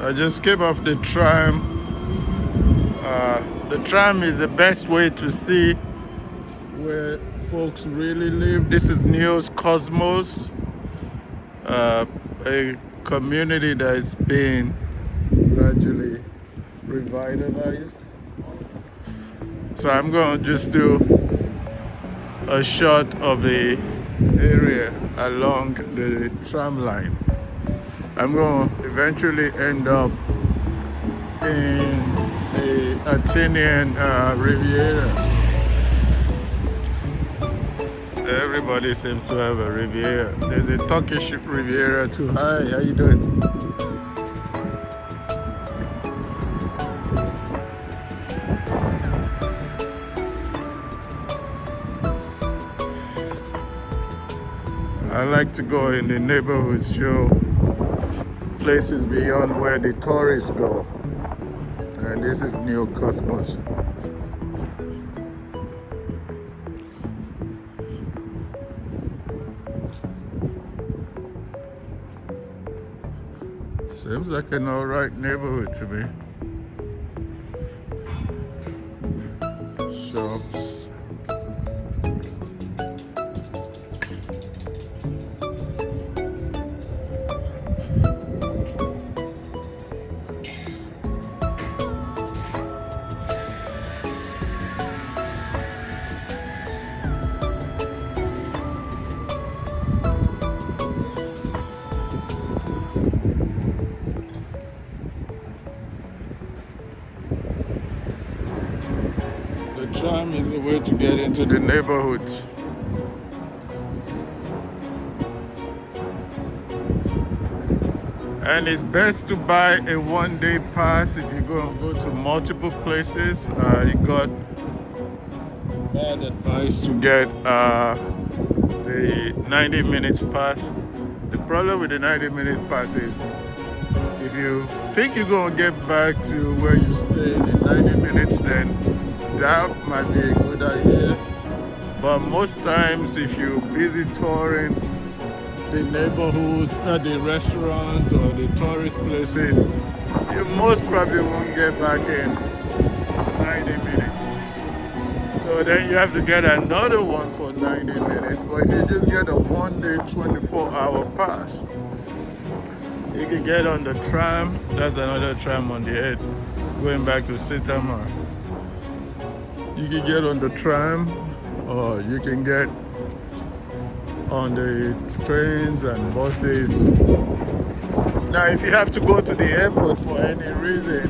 I just came off the tram. The tram is the best way to see where folks really live. This is Neos Kosmos, a community that is being gradually revitalized. So I'm going to just do a shot of the area along the tram line. I'm going to eventually end up in the Athenian Riviera. Everybody seems to have a Riviera. There's a Turkish Riviera too. Hi, how you doing? I like to go in the neighborhoods, show places beyond where the tourists go. And this is Neos Kosmos. Seems like an alright neighborhood to me. Shops. The tram is the way to get into the neighborhood. And it's best to buy a one-day pass if you're going to go to multiple places. You got bad advice to get the 90 minutes pass. The problem with the 90 minutes pass is if you think you're going to get back to where you stayed in 90 minutes, then that might be a good idea. But most times, if you're busy touring the neighborhoods, the restaurants or the tourist places, you most probably won't get back in 90 minutes. So then you have to get another one for 90 minutes. But if you just get a one-day 24-hour pass, you can get on the tram. That's another tram on the edge, going back to Sitama. You can get on the tram, or you can get on the trains and buses. Now, if you have to go to the airport for any reason,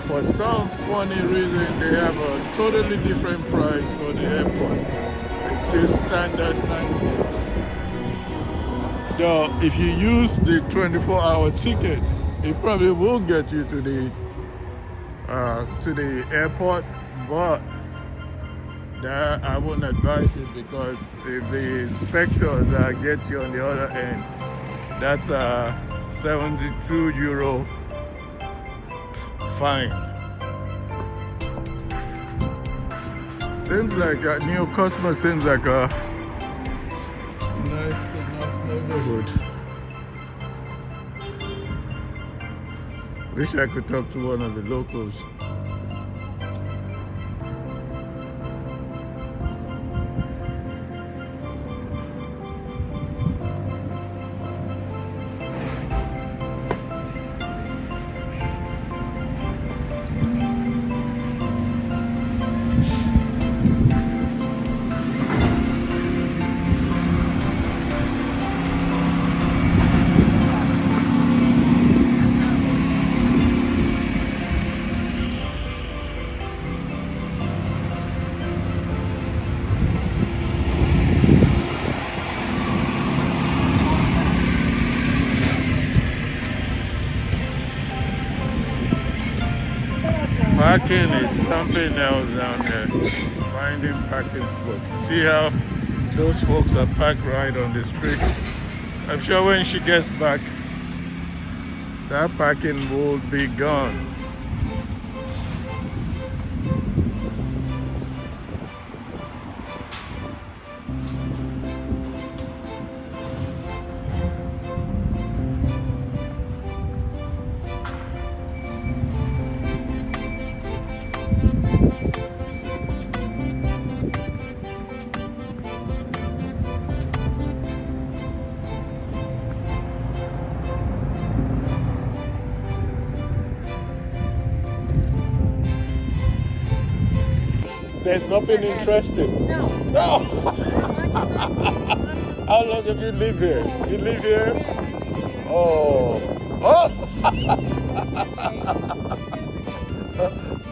for some funny reason, they have a totally different price for the airport. It's just standard 90 minutes. Though, if you use the 24-hour ticket, it probably will get you to the airport, but that I wouldn't advise it, because if the inspectors get you on the other end, that's a €72 fine. Seems like Neos Kosmos seems like a nice enough neighborhood. Wish I could talk to one of the locals. Parking is something else down there. Finding parking spots. See how those folks are parked right on the street. I'm sure when she gets back, that parking will be gone. There's nothing interesting. No. No. How long have you lived here? You live here? Yes, I live here. Oh. Oh.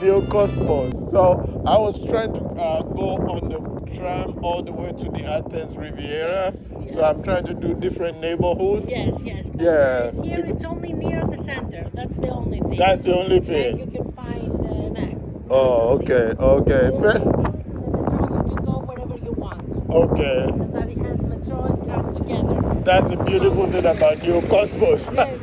Neos Kosmos. So I was trying to go on the tram all the way to the Athens Riviera. Yes, So I'm trying to do different neighborhoods. Yes, yes. But, Yeah. here it's only near the center. That's the only thing. That's the only And thing. you can find neck. Oh, okay, okay. You can go wherever you want. Okay. And that it has metro and tram together. That's the beautiful thing about Neos Kosmos. Yes,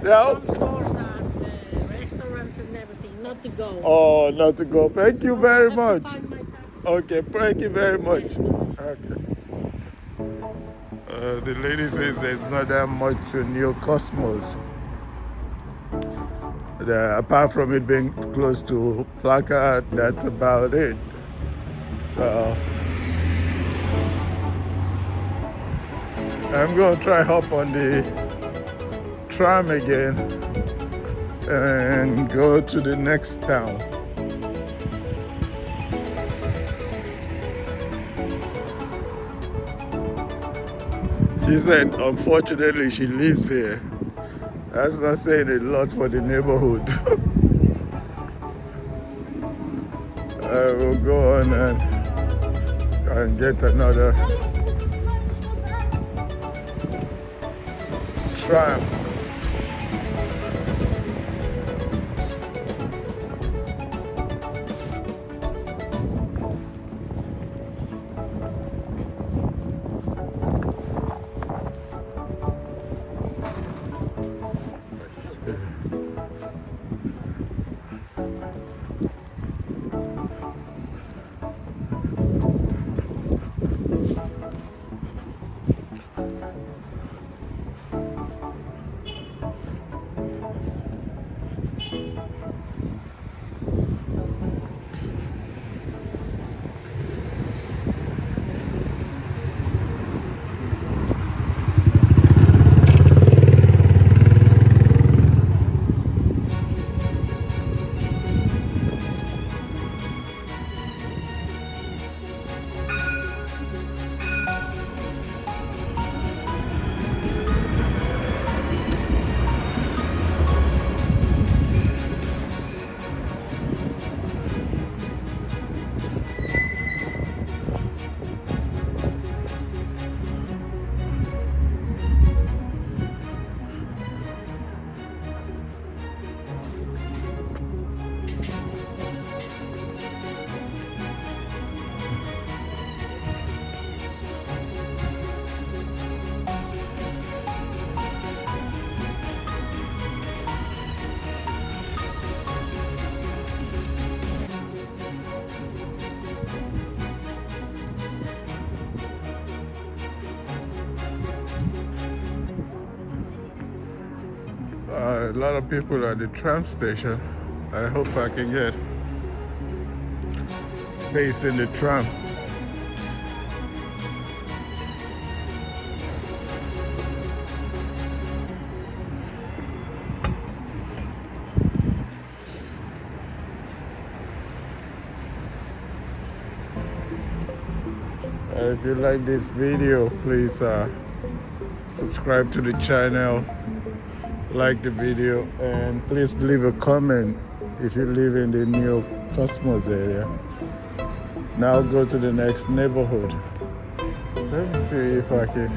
Yeah. some stores and restaurants and everything, not to go. Oh, not to go. Thank you very I have to much. find my taxi. Okay, thank you very much. Okay. The lady says there's not that much to Neos Kosmos. Apart from it being close to Placard, that's about it. So I'm going to try hop on the tram again and go to the next town. She said, unfortunately, she lives here. That's not saying a lot for the neighborhood. I will go on and get another tram. A lot of people at the tram station. I hope I can get space in the tram. If you like this video, please subscribe to the channel, like the video, and please leave a comment if you live in the Neos Kosmos area. Now go to the next neighborhood. Let me see if I can.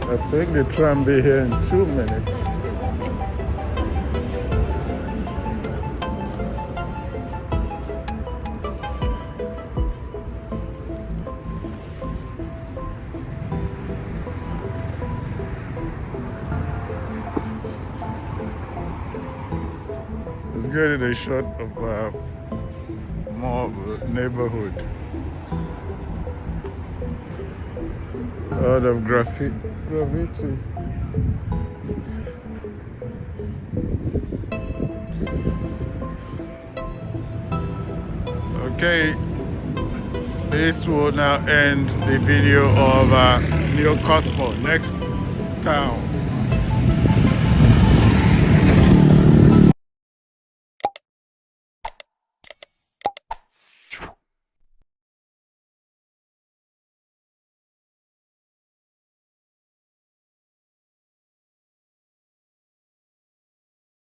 I think the tram be here in 2 minutes. Let's get a shot of more of the neighborhood. A lot of graffiti. Okay, this will now end the video of Neos Kosmos. Next town.